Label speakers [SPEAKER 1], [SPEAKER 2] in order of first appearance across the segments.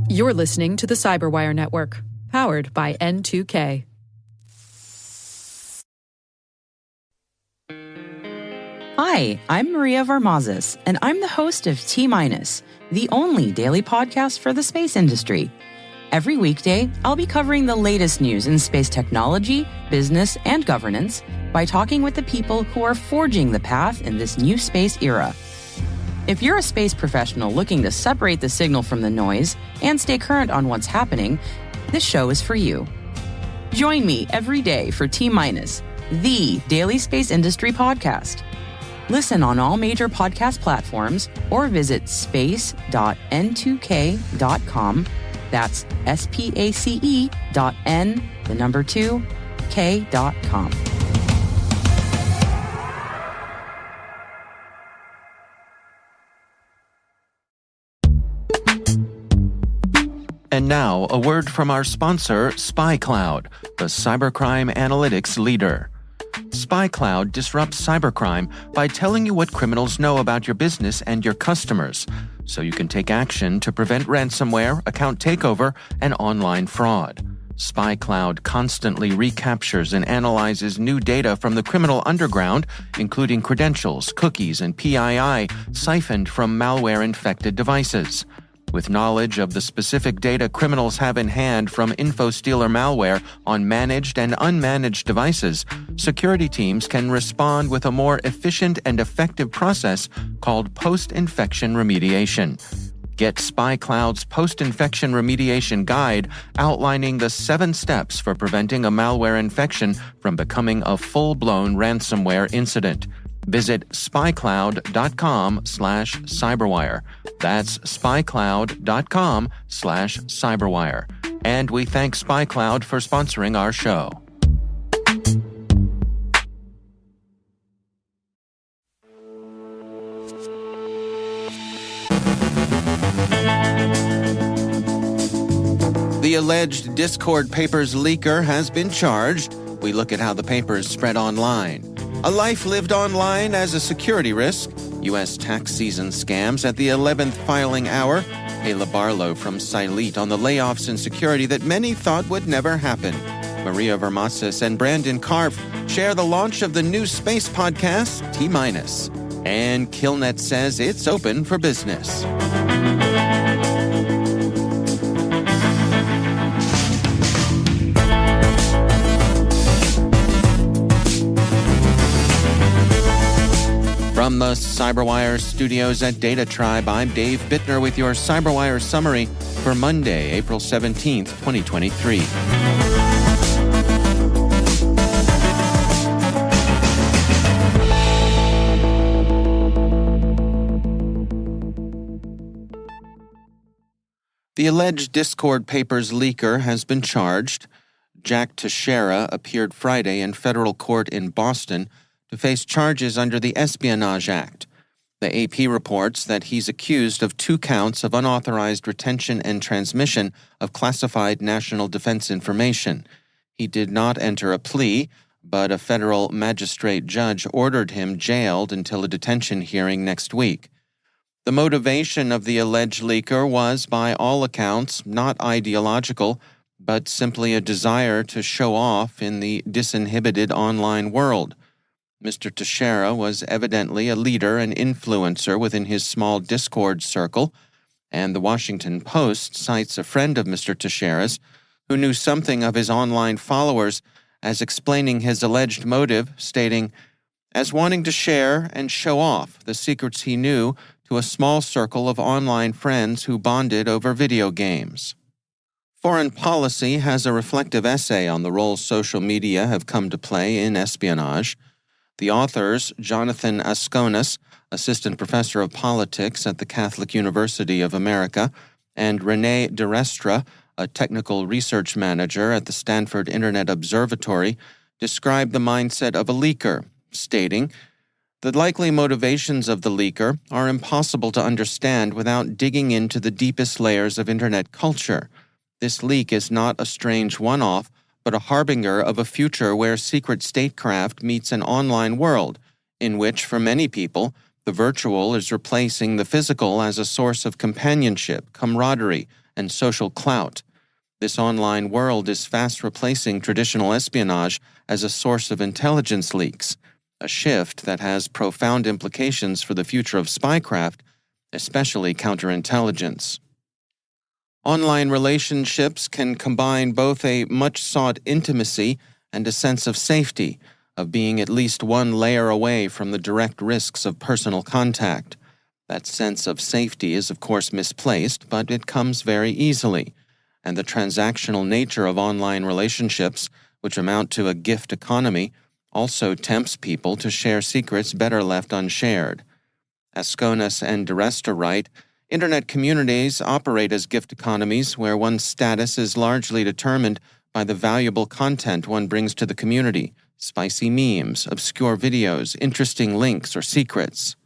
[SPEAKER 1] You're listening to the CyberWire Network, powered by N2K.
[SPEAKER 2] Hi, I'm Maria Varmazes, and I'm the host of T-Minus, the only daily podcast for the space industry. Every weekday, I'll be covering the latest news in space technology, business, and governance by talking with the people who are forging the path in this new space era. If you're a space professional looking to separate the signal from the noise and stay current on what's happening, this show is for you. Join me every day for T-Minus, the daily space industry podcast. Listen on all major podcast platforms or visit space.n2k.com. That's space.n2k.com.
[SPEAKER 3] And now, a word from our sponsor, SpyCloud, the cybercrime analytics leader. SpyCloud disrupts cybercrime by telling you what criminals know about your business and your customers, so you can take action to prevent ransomware, account takeover, and online fraud. SpyCloud constantly recaptures and analyzes new data from the criminal underground, including credentials, cookies, and PII siphoned from malware-infected devices. With knowledge of the specific data criminals have in hand from InfoStealer malware on managed and unmanaged devices, security teams can respond with a more efficient and effective process called post-infection remediation. Get SpyCloud's post-infection remediation guide outlining the 7 steps for preventing a malware infection from becoming a full-blown ransomware incident. Visit spycloud.com/cyberwire. That's spycloud.com/cyberwire. And we thank SpyCloud for sponsoring our show. The alleged Discord papers leaker has been charged. We look at how the papers spread online. A life lived online as a security risk. U.S. tax season scams at the 11th filing hour. Ayla Barlow from Silete on the layoffs in security that many thought would never happen. Maria Varmazes and Brandon Karpf share the launch of the new space podcast, T-Minus. And Killnet says it's open for business. From the CyberWire studios at Data Tribe, I'm Dave Bittner with your CyberWire summary for Monday, April 17th, 2023. The alleged Discord papers leaker has been charged. Jack Teixeira appeared Friday in federal court in Boston to face charges under the Espionage Act. The AP reports that he's accused of 2 counts of unauthorized retention and transmission of classified national defense information. He did not enter a plea, but a federal magistrate judge ordered him jailed until a detention hearing next week. The motivation of the alleged leaker was, by all accounts, not ideological, but simply a desire to show off in the disinhibited online world. Mr. Teixeira was evidently a leader and influencer within his small Discord circle, and the Washington Post cites a friend of Mr. Teixeira's who knew something of his online followers as explaining his alleged motive, stating, "as wanting to share and show off the secrets he knew to a small circle of online friends who bonded over video games." Foreign Policy has a reflective essay on the role social media have come to play in espionage. The authors, Jonathan Asconis, assistant professor of politics at the Catholic University of America, and Renee DeRestra, a technical research manager at the Stanford Internet Observatory, describe the mindset of a leaker, stating, "The likely motivations of the leaker are impossible to understand without digging into the deepest layers of Internet culture. This leak is not a strange one-off, but a harbinger of a future where secret statecraft meets an online world, in which, for many people, The virtual is replacing the physical as a source of companionship, camaraderie, and social clout. This online world is fast replacing traditional espionage as a source of intelligence leaks, a shift that has profound implications for the future of spycraft, especially counterintelligence. Online relationships can combine both a much-sought intimacy and a sense of safety, of being at least one layer away from the direct risks of personal contact. That sense of safety is, of course, misplaced, but it comes very easily, and the transactional nature of online relationships, which amount to a gift economy, also tempts people to share secrets better left unshared. Asconas and DeResta write, Internet communities operate as gift economies where one's status is largely determined by the valuable content one brings to the community, spicy memes, obscure videos, interesting links, or secrets.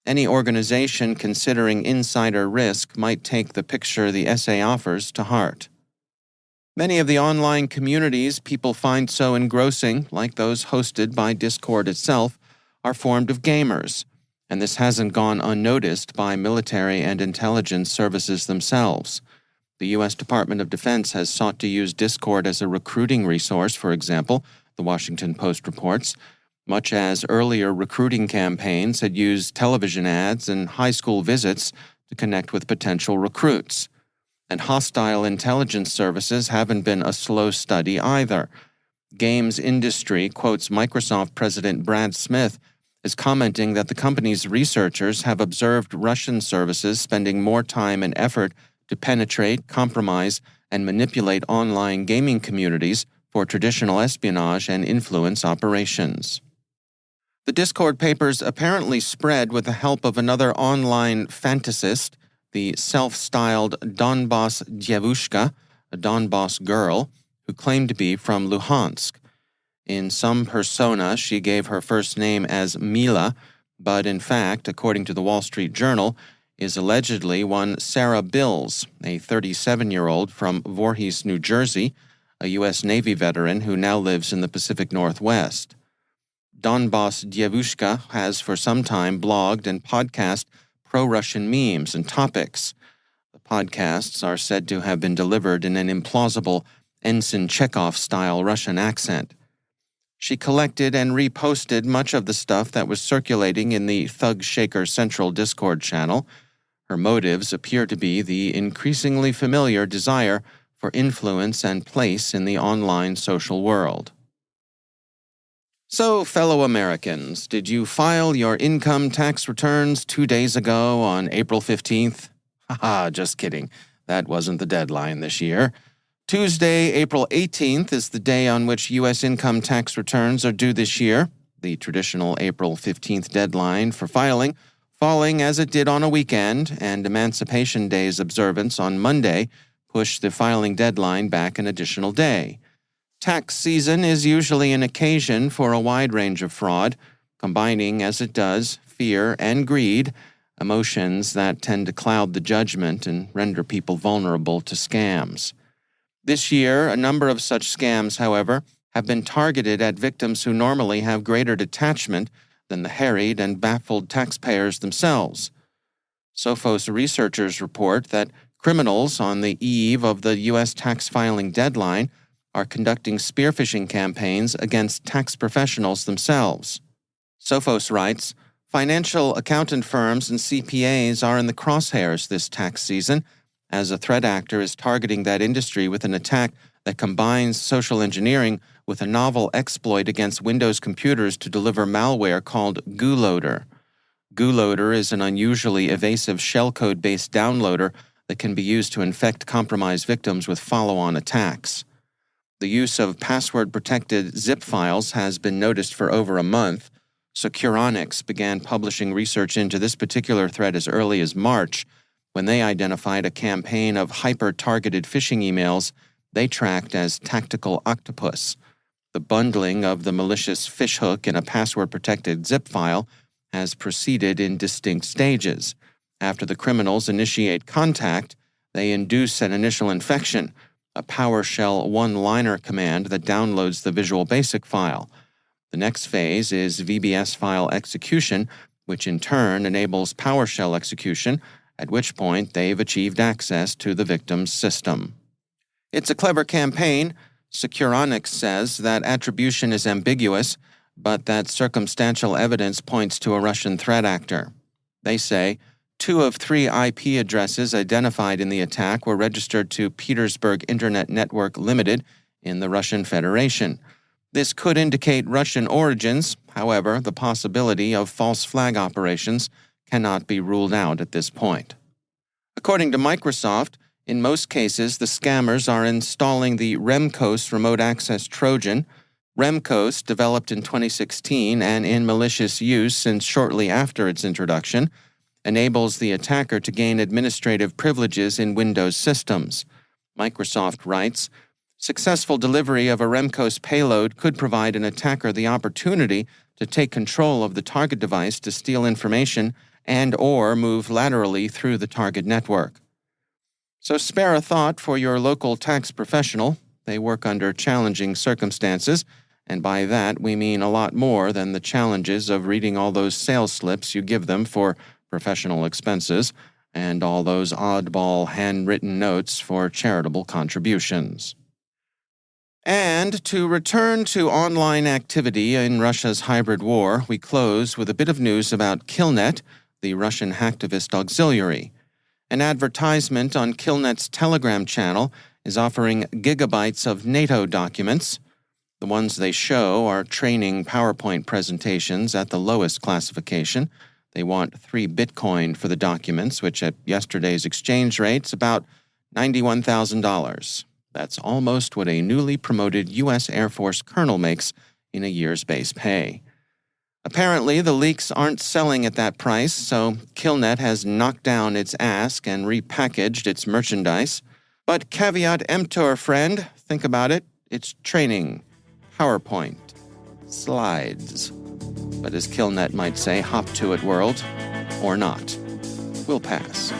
[SPEAKER 3] Any organization considering insider risk might take the picture the essay offers to heart. Many of the online communities people find so engrossing, like those hosted by Discord itself, are formed of gamers, and this hasn't gone unnoticed by military and intelligence services themselves. The U.S. Department of Defense has sought to use Discord as a recruiting resource, for example, the Washington Post reports, much as earlier recruiting campaigns had used television ads and high school visits to connect with potential recruits. And hostile intelligence services haven't been a slow study either. Games Industry quotes Microsoft President Brad Smith as commenting that the company's researchers have observed Russian services spending more time and effort to penetrate, compromise, and manipulate online gaming communities for traditional espionage and influence operations. The Discord papers apparently spread with the help of another online fantasist, the self-styled Donbas Dievushka, a Donbass girl, who claimed to be from Luhansk. In some persona, she gave her first name as Mila, but in fact, according to the Wall Street Journal, is allegedly one Sarah Bills, a 37-year-old from Voorhees, New Jersey, a U.S. Navy veteran who now lives in the Pacific Northwest. Donbas Dievushka has for some time blogged and podcast pro-Russian memes and topics. The podcasts are said to have been delivered in an implausible Ensign Chekhov-style Russian accent. She collected and reposted much of the stuff that was circulating in the Thug Shaker Central Discord channel. Her motives appear to be the increasingly familiar desire for influence and place in the online social world. So, fellow Americans, did you file your income tax returns 2 days ago on April 15th? Haha, just kidding. That wasn't the deadline this year. Tuesday, April 18th is the day on which U.S. income tax returns are due this year, the traditional April 15th deadline for filing, falling as it did on a weekend, and Emancipation Day's observance on Monday pushed the filing deadline back an additional day. Tax season is usually an occasion for a wide range of fraud, combining, as it does, fear and greed, emotions that tend to cloud the judgment and render people vulnerable to scams. This year, a number of such scams, however, have been targeted at victims who normally have greater detachment than the harried and baffled taxpayers themselves. Sophos researchers report that criminals on the eve of the U.S. tax filing deadline are conducting spear-phishing campaigns against tax professionals themselves. Sophos writes, financial accountant firms and CPAs are in the crosshairs this tax season, as a threat actor is targeting that industry with an attack that combines social engineering with a novel exploit against Windows computers to deliver malware called GULoader. GULoader is an unusually evasive shellcode-based downloader that can be used to infect compromised victims with follow-on attacks. The use of password-protected zip files has been noticed for over a month. Securonics began publishing research into this particular threat as early as March, when they identified a campaign of hyper-targeted phishing emails they tracked as Tactical Octopus. The bundling of the malicious fishhook in a password-protected zip file has proceeded in distinct stages. After the criminals initiate contact, they induce an initial infection, a PowerShell one-liner command that downloads the Visual Basic file. The next phase is VBS file execution which in turn enables PowerShell execution, at which point they've achieved access to the victim's system. It's a clever campaign. Securonics says that attribution is ambiguous, but that circumstantial evidence points to a Russian threat actor. They say 2 of 3 IP addresses identified in the attack were registered to Petersburg Internet Network Limited in the Russian Federation. This could indicate Russian origins. However, the possibility of false flag operations cannot be ruled out at this point. According to Microsoft, in most cases, the scammers are installing the Remcos remote access Trojan. Remcos, developed in 2016 and in malicious use since shortly after its introduction, enables the attacker to gain administrative privileges in Windows systems. Microsoft writes, successful delivery of a Remcos payload could provide an attacker the opportunity to take control of the target device to steal information and/or move laterally through the target network. So spare a thought for your local tax professional. They work under challenging circumstances, and by that we mean a lot more than the challenges of reading all those sales slips you give them for professional expenses and all those oddball handwritten notes for charitable contributions. And to return to online activity in Russia's hybrid war, we close with a bit of news about Killnet, the Russian hacktivist auxiliary. An advertisement on Killnet's Telegram channel is offering gigabytes of NATO documents. The ones they show are training PowerPoint presentations at the lowest classification. They want 3 Bitcoin for the documents, which at yesterday's exchange rate's about $91,000. That's almost what a newly promoted U.S. Air Force colonel makes in a year's base pay. Apparently, the leaks aren't selling at that price, so Killnet has knocked down its ask and repackaged its merchandise. But caveat emptor, friend, think about it. It's training, PowerPoint, slides. But as Killnet might say, hop to it, world, or not. We'll pass.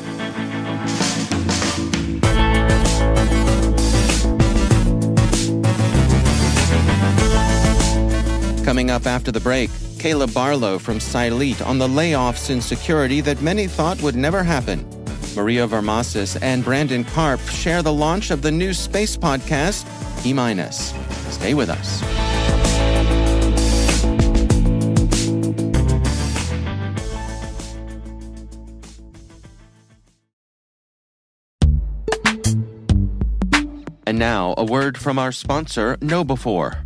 [SPEAKER 3] Coming up after the break, Caleb Barlow from Silete on the layoffs in security that many thought would never happen. Maria Varmazis and Brandon Karp share the launch of the new space podcast, T-. Stay with us. And now, a word from our sponsor, KnowBe4.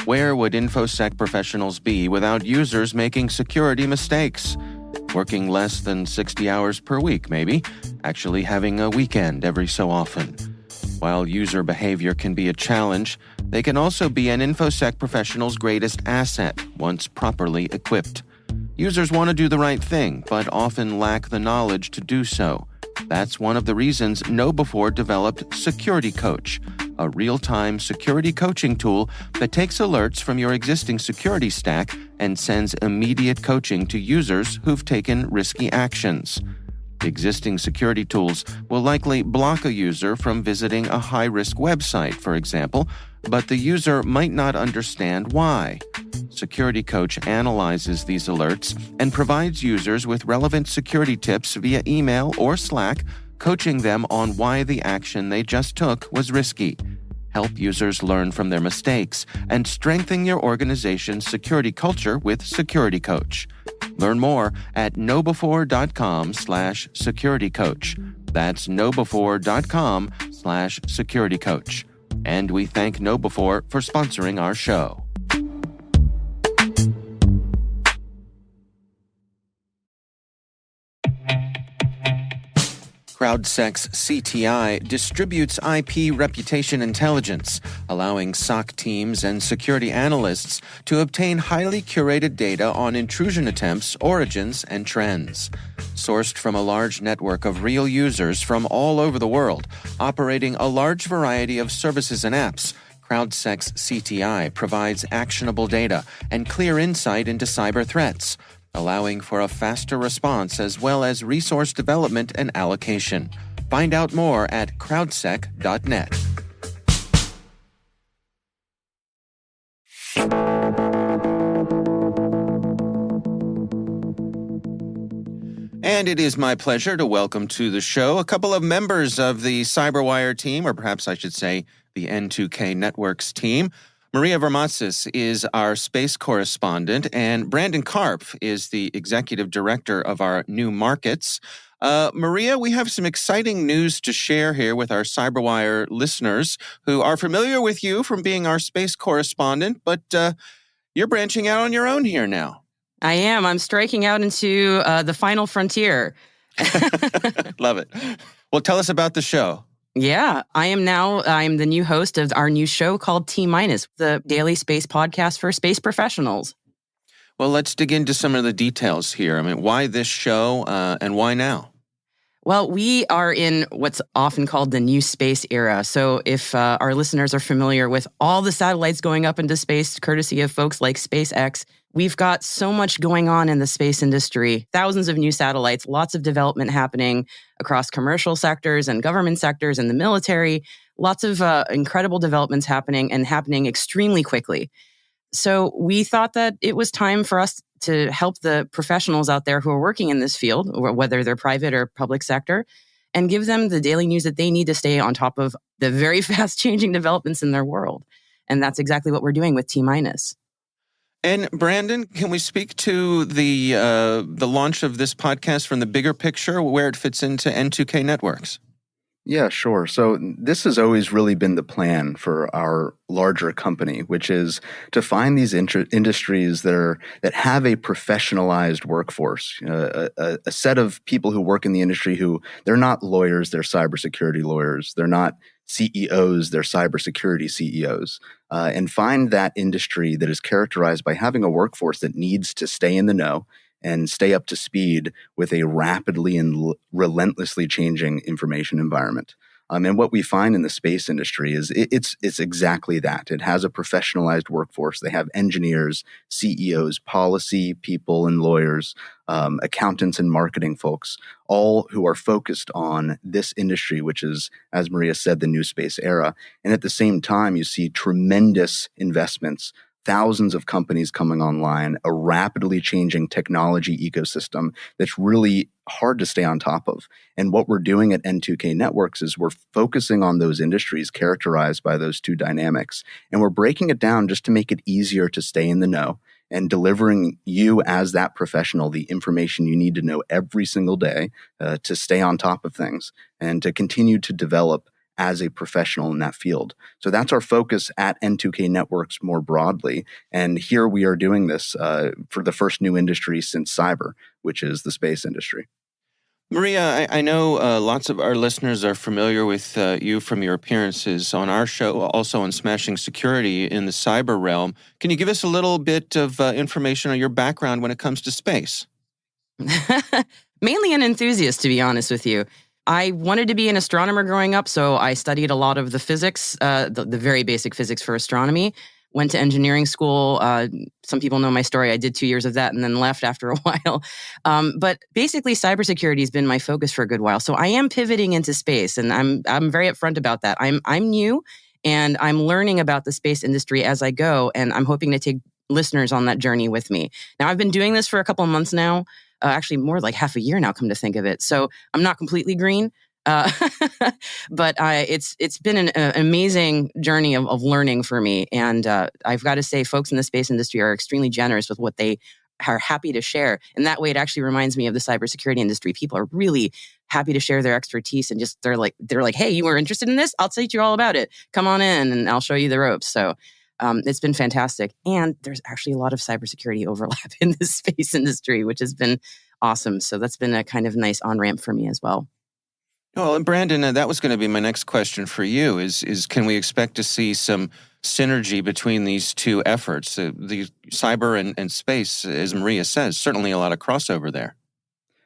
[SPEAKER 3] Where would InfoSec professionals be without users making security mistakes? Working less than 60 hours per week, maybe. Actually having a weekend every so often. While user behavior can be a challenge, they can also be an InfoSec professional's greatest asset once properly equipped. Users want to do the right thing, but often lack the knowledge to do so. That's one of the reasons KnowBe4 developed Security Coach, a real-time security coaching tool that takes alerts from your existing security stack and sends immediate coaching to users who've taken risky actions. Existing security tools will likely block a user from visiting a high-risk website, for example, but the user might not understand why. Security Coach analyzes these alerts and provides users with relevant security tips via email or Slack, coaching them on why the action they just took was risky. Help users learn from their mistakes and strengthen your organization's security culture with Security Coach. Learn more at knowbe4.com/securitycoach. That's knowbe4.com/securitycoach. And we thank KnowBe4 for sponsoring our show. CrowdSec's CTI distributes IP reputation intelligence, allowing SOC teams and security analysts to obtain highly curated data on intrusion attempts, origins, and trends. Sourced from a large network of real users from all over the world, operating a large variety of services and apps, CrowdSec's CTI provides actionable data and clear insight into cyber threats, allowing for a faster response as well as resource development and allocation. Find out more at crowdsec.net. And it is my pleasure to welcome to the show a couple of members of the CyberWire team, or perhaps I should say the N2K Networks team. Maria Vermazis is our space correspondent, and Brandon Karp is the executive director of our New Markets. Maria, we have some exciting news to share here with our CyberWire listeners who are familiar with you from being our space correspondent, but you're branching out on your own here now.
[SPEAKER 2] I am. I'm striking out into the final frontier.
[SPEAKER 3] Love it. Well, tell us about the show.
[SPEAKER 2] Yeah, I'm the new host of our new show called T-, the daily space podcast for space professionals.
[SPEAKER 3] Well, let's dig into some of the details here. I mean, why this show and why now?
[SPEAKER 2] Well, we are in what's often called the new space era. So if our listeners are familiar with all the satellites going up into space, courtesy of folks like SpaceX, we've got so much going on in the space industry, thousands of new satellites, lots of development happening across commercial sectors and government sectors and the military, lots of incredible developments happening and happening extremely quickly. So we thought that it was time for us to help the professionals out there who are working in this field, whether they're private or public sector, and give them the daily news that they need to stay on top of the very fast changing developments in their world. And that's exactly what we're doing with T-.
[SPEAKER 3] And Brandon, can we speak to the launch of this podcast from the bigger picture, where it fits into N2K Networks?
[SPEAKER 4] Yeah, sure. So this has always really been the plan for our larger company, which is to find these industries that have a professionalized workforce, a set of people who work in the industry who they're not lawyers, they're cybersecurity lawyers, they're not CEOs, they're cybersecurity CEOs, and find that industry that is characterized by having a workforce that needs to stay in the know and stay up to speed with a rapidly and relentlessly changing information environment. And what we find in the space industry is it's exactly that. It has a professionalized workforce. They have engineers, CEOs, policy people and lawyers, accountants and marketing folks, all who are focused on this industry, which is, as Maria said, the new space era. And at the same time, you see tremendous investments, thousands of companies coming online, a rapidly changing technology ecosystem that's really hard to stay on top of. And what we're doing at N2K Networks is we're focusing on those industries characterized by those two dynamics. And we're breaking it down just to make it easier to stay in the know and delivering you as that professional the information you need to know every single day to stay on top of things and to continue to develop as a professional in that field. So that's our focus at N2K Networks more broadly. And here we are doing this for the first new industry since cyber, which is the space industry.
[SPEAKER 3] Maria, I know lots of our listeners are familiar with you from your appearances on our show, also on Smashing Security in the cyber realm. Can you give us a little bit of information on your background when it comes to space?
[SPEAKER 2] Mainly an enthusiast, to be honest with you. I wanted to be an astronomer growing up, so I studied a lot of the physics, the very basic physics for astronomy. Went to engineering school. Some people know my story. I did 2 years of that and then left after a while. But basically, cybersecurity has been my focus for a good while. So I am pivoting into space, and I'm very upfront about that. I'm new, and I'm learning about the space industry as I go, and I'm hoping to take listeners on that journey with me. Now, I've been doing this for a couple of months now. Actually, more like half a year now, come to think of it. So I'm not completely green, but it's been an amazing journey of learning for me. And I've got to say, folks in the space industry are extremely generous with what they are happy to share. And that way, it actually reminds me of the cybersecurity industry. People are really happy to share their expertise and just they're like, hey, you were interested in this? I'll teach you all about it. Come on in, and I'll show you the ropes. So. It's been fantastic. And there's actually a lot of cybersecurity overlap in the space industry, which has been awesome. So that's been a kind of nice on-ramp for me as well.
[SPEAKER 3] Well, and Brandon, that was going to be my next question for you is can we expect to see some synergy between these two efforts? The cyber and space, as Maria says, certainly a lot of crossover there.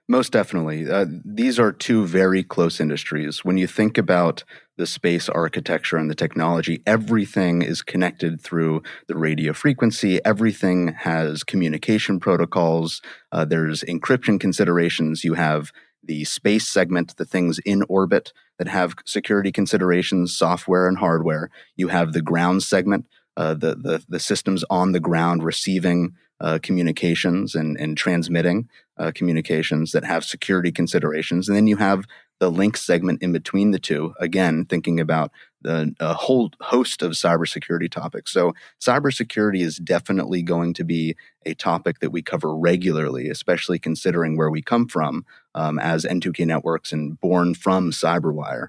[SPEAKER 4] Most definitely. These are two very close industries. When you think about the space architecture and the technology, everything is connected through the radio frequency. Everything has communication protocols. There's encryption considerations. You have the space segment, the things in orbit that have security considerations, software and hardware. You have the ground segment, the systems on the ground receiving communications and transmitting communications that have security considerations. And then you have the link segment in between the two, again, thinking about a whole host of cybersecurity topics. So cybersecurity is definitely going to be a topic that we cover regularly, especially considering where we come from as N2K Networks and born from CyberWire.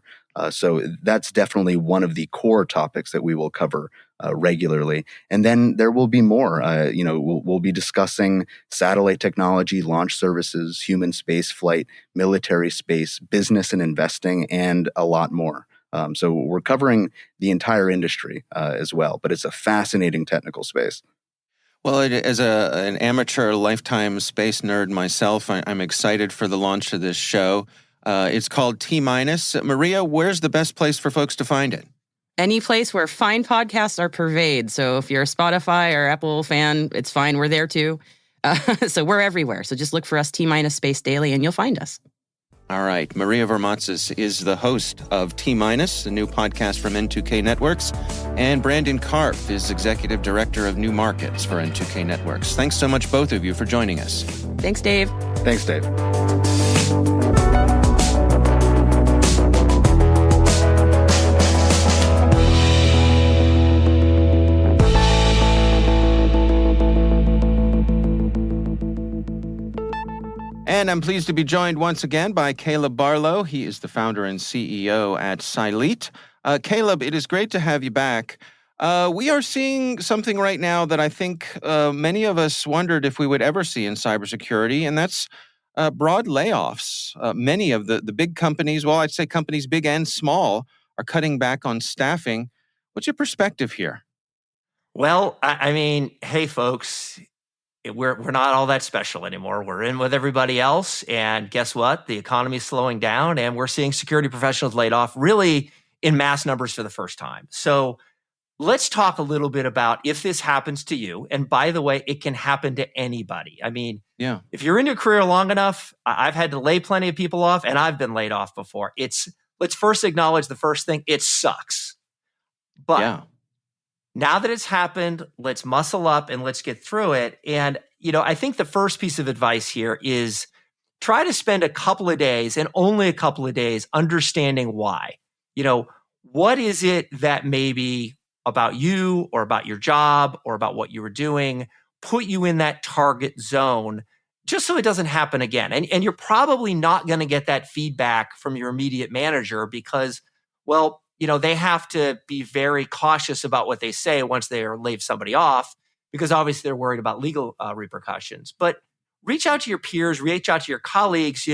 [SPEAKER 4] So that's definitely one of the core topics that we will cover regularly. And then there will be more. We'll be discussing satellite technology, launch services, human space flight, military space, business and investing, and a lot more. So we're covering the entire industry as well, but it's a fascinating technical space.
[SPEAKER 3] Well, as an amateur lifetime space nerd myself, I'm excited for the launch of this show. It's called T-. Maria, where's the best place for folks to find it?
[SPEAKER 2] Any place where fine podcasts are purveyed. So if you're a Spotify or Apple fan, it's fine. We're there too. So we're everywhere. So just look for us, T- Space Daily, and you'll find us.
[SPEAKER 3] All right. Maria Varmazis is the host of T-, the new podcast from N2K Networks, and Brandon Karpf is executive director of new markets for N2K Networks. Thanks so much, both of you, for joining us.
[SPEAKER 2] Thanks, Dave.
[SPEAKER 4] Thanks, Dave.
[SPEAKER 3] And I'm pleased to be joined once again by Caleb Barlow. He is the founder and CEO at Cylete. Caleb, it is great to have you back. We are seeing something right now that I think many of us wondered if we would ever see in cybersecurity, and that's broad layoffs. Many of the big companies, well, I'd say companies big and small, are cutting back on staffing. What's your perspective here?
[SPEAKER 5] Well, I mean, hey, folks, we're not all that special anymore. We're in with everybody else. And guess what? The economy is slowing down, and we're seeing security professionals laid off really in mass numbers for the first time. So let's talk a little bit about if this happens to you. And by the way, it can happen to anybody. I mean, if you're in your career long enough, I've had to lay plenty of people off, and I've been laid off before. Let's first acknowledge the first thing. It sucks. But now that it's happened, let's muscle up and let's get through it. And, I think the first piece of advice here is try to spend a couple of days, and only a couple of days, understanding why. What is it that maybe about you or about your job or about what you were doing put you in that target zone, just so it doesn't happen again. And you're probably not going to get that feedback from your immediate manager because, well, they have to be very cautious about what they say once they lay somebody off, because obviously they're worried about legal repercussions. But reach out to your peers, reach out to your colleagues.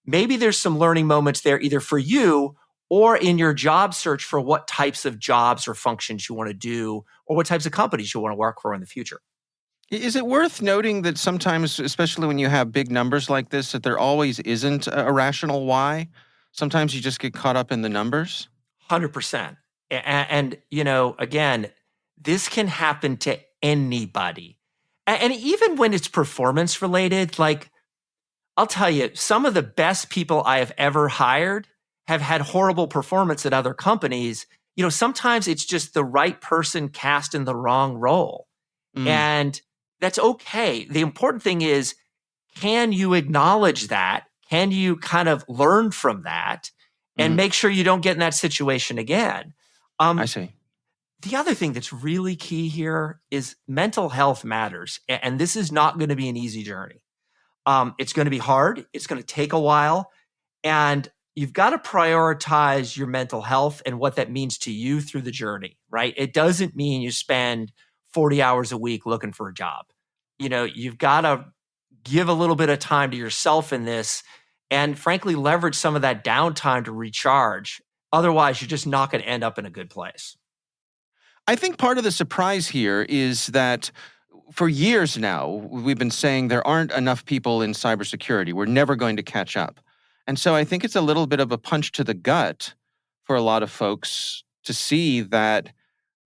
[SPEAKER 5] Maybe there's some learning moments there, either for you or in your job search for what types of jobs or functions you want to do, or what types of companies you want to work for in the future.
[SPEAKER 3] Is it worth noting that sometimes, especially when you have big numbers like this, that there always isn't a rational why? Sometimes you just get caught up in the numbers?
[SPEAKER 5] 100%. And again, this can happen to anybody. And even when it's performance related, like, I'll tell you, some of the best people I have ever hired have had horrible performance at other companies. Sometimes it's just the right person cast in the wrong role. And that's okay. The important thing is, can you acknowledge that? Can you kind of learn from that and make sure you don't get in that situation again?
[SPEAKER 3] I see.
[SPEAKER 5] The other thing that's really key here is mental health matters. And this is not going to be an easy journey. It's going to be hard. It's going to take a while. And you've got to prioritize your mental health and what that means to you through the journey, right? It doesn't mean you spend 40 hours a week looking for a job. You've got to give a little bit of time to yourself in this, and frankly, leverage some of that downtime to recharge. Otherwise, you're just not going to end up in a good place.
[SPEAKER 3] I think part of the surprise here is that for years now, we've been saying there aren't enough people in cybersecurity. We're never going to catch up. And so I think it's a little bit of a punch to the gut for a lot of folks to see that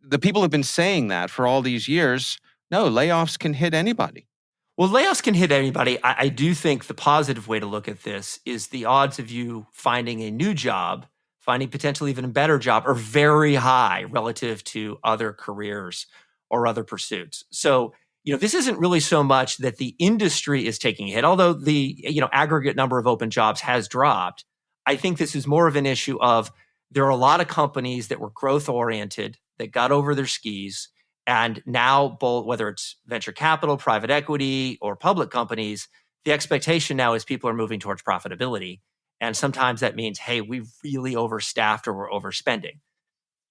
[SPEAKER 3] the people who've been saying that for all these years, no, layoffs can hit anybody.
[SPEAKER 5] Well, layoffs can hit anybody. I do think the positive way to look at this is the odds of you finding a new job, finding potentially even a better job, are very high relative to other careers or other pursuits. So, this isn't really so much that the industry is taking a hit, although the, aggregate number of open jobs has dropped. I think this is more of an issue of there are a lot of companies that were growth oriented that got over their skis. And now, both, whether it's venture capital, private equity, or public companies, the expectation now is people are moving towards profitability. And sometimes that means, hey, we've really overstaffed or we're overspending.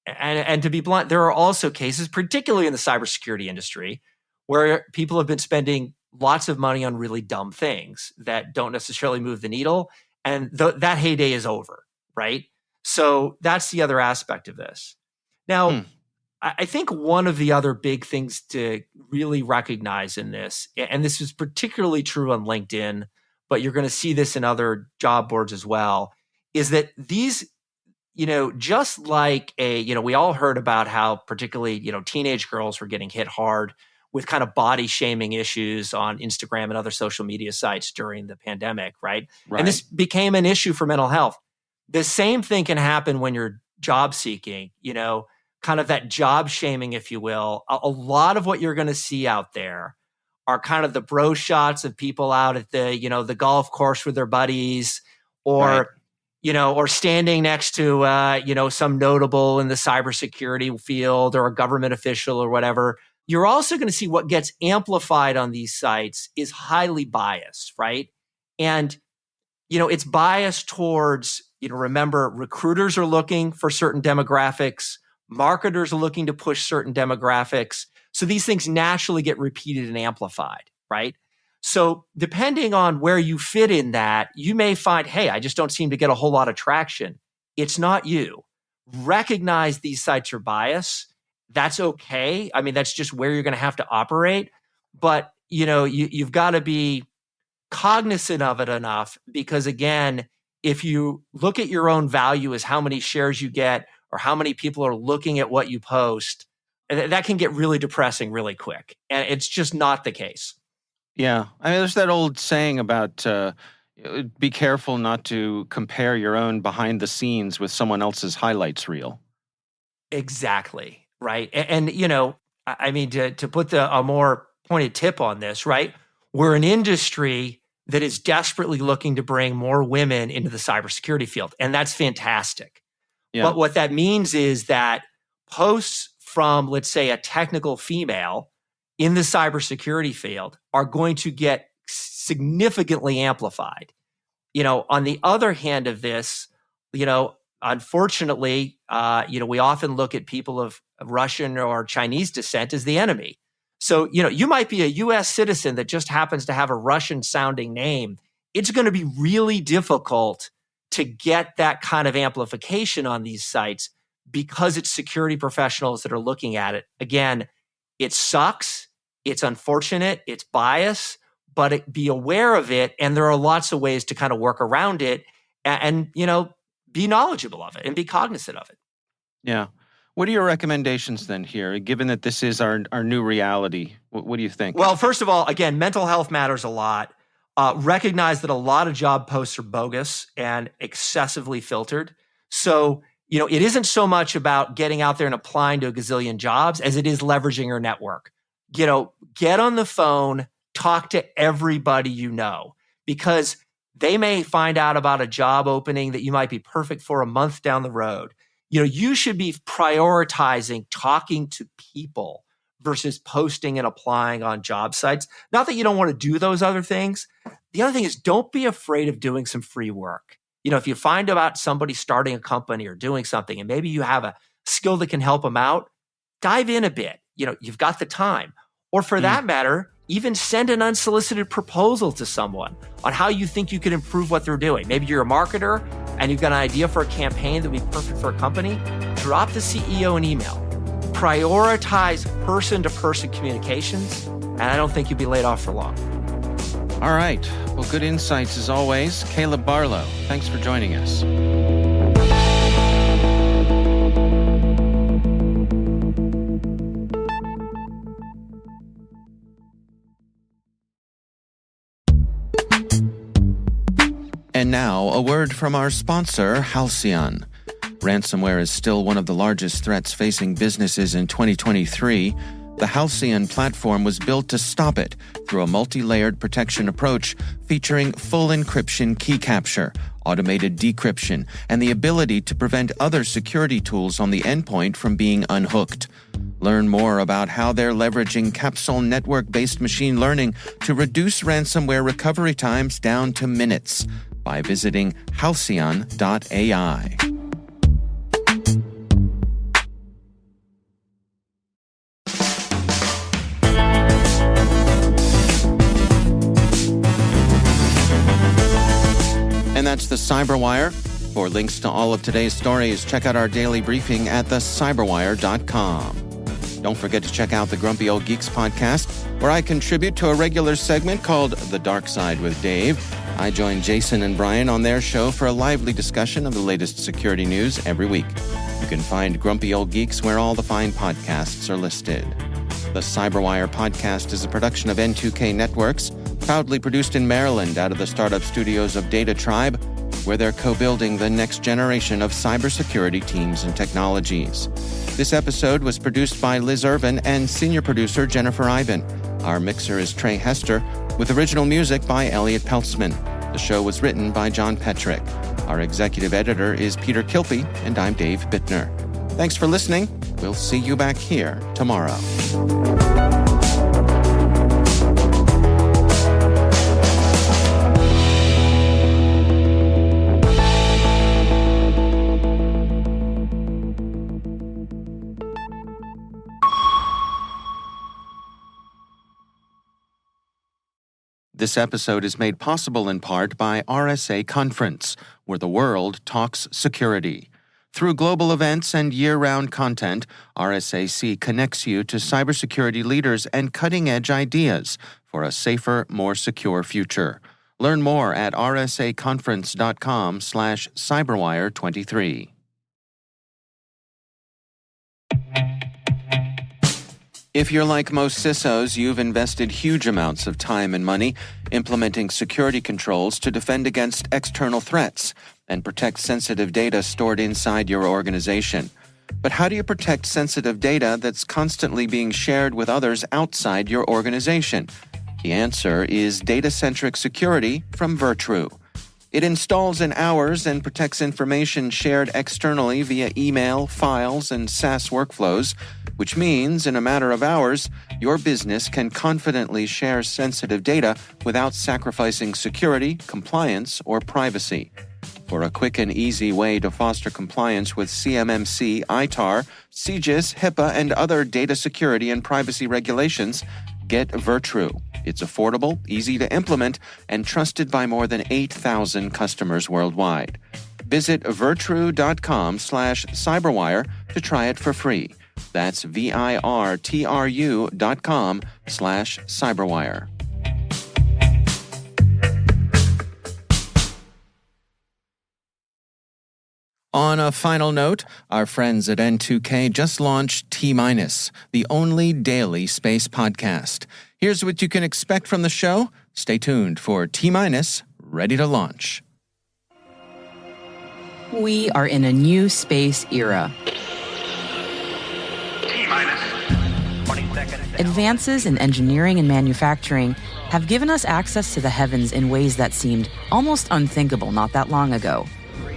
[SPEAKER 5] And to be blunt, there are also cases, particularly in the cybersecurity industry, where people have been spending lots of money on really dumb things that don't necessarily move the needle. And that heyday is over, right? So that's the other aspect of this. Now, I think one of the other big things to really recognize in this, and this is particularly true on LinkedIn, but you're going to see this in other job boards as well, is that these, just like we all heard about how particularly, teenage girls were getting hit hard with kind of body shaming issues on Instagram and other social media sites during the pandemic, right? And this became an issue for mental health. The same thing can happen when you're job seeking, kind of that job shaming, if you will. A lot of what you're going to see out there are kind of the bro shots of people out at the, the golf course with their buddies, or, or standing next to, some notable in the cybersecurity field or a government official or whatever. You're also going to see what gets amplified on these sites is highly biased, right? And, it's biased towards, remember, recruiters are looking for certain demographics. Marketers are looking to push certain demographics. So these things naturally get repeated and amplified, right? So depending on where you fit in that, you may find, hey, I just don't seem to get a whole lot of traction. It's not you. Recognize these sites are biased. That's okay. I mean, that's just where you're going to have to operate. But, you've got to be cognizant of it enough, because again, if you look at your own value as how many shares you get or how many people are looking at what you post, that can get really depressing really quick. And it's just not the case.
[SPEAKER 3] Yeah. I mean, there's that old saying about be careful not to compare your own behind the scenes with someone else's highlights reel.
[SPEAKER 5] Exactly. Right. And I mean, to put a more pointed tip on this, right? We're an industry that is desperately looking to bring more women into the cybersecurity field. And that's fantastic. Yeah. But what that means is that posts from, let's say, a technical female in the cybersecurity field are going to get significantly amplified. On the other hand of this, unfortunately, we often look at people of Russian or Chinese descent as the enemy. So, you might be a U.S. citizen that just happens to have a Russian-sounding name. It's going to be really difficult to get that kind of amplification on these sites because it's security professionals that are looking at it. Again, it sucks. It's unfortunate. It's bias, but be aware of it. And there are lots of ways to kind of work around it and be knowledgeable of it and be cognizant of it.
[SPEAKER 3] Yeah. What are your recommendations then here, given that this is our new reality? What do you think?
[SPEAKER 5] Well, first of all, again, mental health matters a lot. Recognize that a lot of job posts are bogus and excessively filtered. So, it isn't so much about getting out there and applying to a gazillion jobs as it is leveraging your network. Get on the phone, talk to everybody you know, because they may find out about a job opening that you might be perfect for a month down the road. You should be prioritizing talking to people versus posting and applying on job sites. Not that you don't want to do those other things. The other thing is, don't be afraid of doing some free work. If you find about somebody starting a company or doing something, and maybe you have a skill that can help them out, dive in a bit. You've got the time. Or for that matter, even send an unsolicited proposal to someone on how you think you could improve what they're doing. Maybe you're a marketer and you've got an idea for a campaign that would be perfect for a company. Drop the CEO an email. Prioritize person-to-person communications, and I don't think you'll be laid off for long.
[SPEAKER 3] All right. Well, good insights as always. Caleb Barlow, thanks for joining us. And now, a word from our sponsor, Halcyon. Ransomware is still one of the largest threats facing businesses in 2023, The Halcyon platform was built to stop it through a multi-layered protection approach featuring full encryption key capture, automated decryption, and the ability to prevent other security tools on the endpoint from being unhooked. Learn more about how they're leveraging capsule network-based machine learning to reduce ransomware recovery times down to minutes by visiting halcyon.ai. And that's the CyberWire. For links to all of today's stories, check out our daily briefing at thecyberwire.com. Don't forget to check out the Grumpy Old Geeks podcast, where I contribute to a regular segment called The Dark Side with Dave. I join Jason and Brian on their show for a lively discussion of the latest security news every week. You can find Grumpy Old Geeks where all the fine podcasts are listed. The CyberWire podcast is a production of N2K Networks, proudly produced in Maryland out of the startup studios of Data Tribe, where they're co-building the next generation of cybersecurity teams and technologies. This episode was produced by Liz Irvin and senior producer Jennifer Iben. Our mixer is Trey Hester, with original music by Elliot Peltzman. The show was written by John Petrick. Our executive editor is Peter Kilpie, and I'm Dave Bittner. Thanks for listening. We'll see you back here tomorrow. This episode is made possible in part by RSA Conference, where the world talks security. Through global events and year-round content, RSAC connects you to cybersecurity leaders and cutting-edge ideas for a safer, more secure future. Learn more at rsaconference.com/cyberwire23. If you're like most CISOs, you've invested huge amounts of time and money implementing security controls to defend against external threats and protect sensitive data stored inside your organization. But how do you protect sensitive data that's constantly being shared with others outside your organization? The answer is data-centric security from Virtru. It installs in hours and protects information shared externally via email, files, and SaaS workflows, which means in a matter of hours, your business can confidently share sensitive data without sacrificing security, compliance, or privacy. For a quick and easy way to foster compliance with CMMC, ITAR, CGIS, HIPAA, and other data security and privacy regulations, get Virtru. It's affordable, easy to implement, and trusted by more than 8,000 customers worldwide. Visit virtru.com/cyberwire to try it for free. That's virtru.com/cyberwire. On a final note, our friends at N2K just launched T-, the only daily space podcast. Here's what you can expect from the show. Stay tuned for T-, ready to launch.
[SPEAKER 2] We are in a new space era.
[SPEAKER 6] T-minus 20 seconds.
[SPEAKER 2] Advances in engineering and manufacturing have given us access to the heavens in ways that seemed almost unthinkable not that long ago.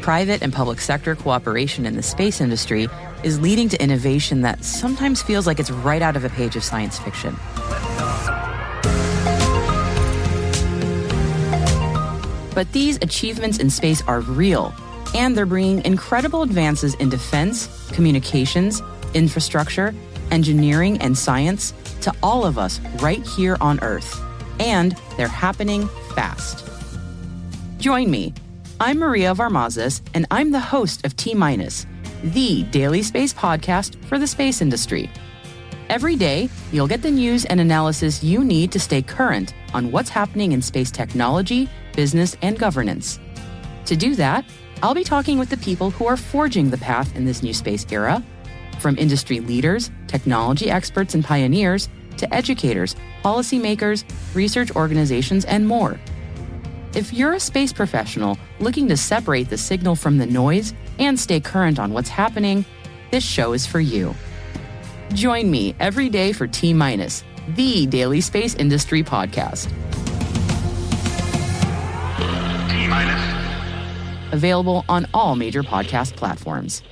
[SPEAKER 2] Private and public sector cooperation in the space industry is leading to innovation that sometimes feels like it's right out of a page of science fiction. But these achievements in space are real, and they're bringing incredible advances in defense, communications, infrastructure, engineering, and science to all of us right here on Earth. And they're happening fast. Join me. I'm Maria Varmazes, and I'm the host of T-, the daily space podcast for the space industry. Every day, you'll get the news and analysis you need to stay current on what's happening in space technology, business, and governance. To do that, I'll be talking with the people who are forging the path in this new space era, from industry leaders, technology experts and pioneers, to educators, policymakers, research organizations, and more. If you're a space professional looking to separate the signal from the noise and stay current on what's happening, this show is for you. Join me every day for T-Minus, the daily space industry podcast.
[SPEAKER 6] T-minus.
[SPEAKER 2] Available on all major podcast platforms.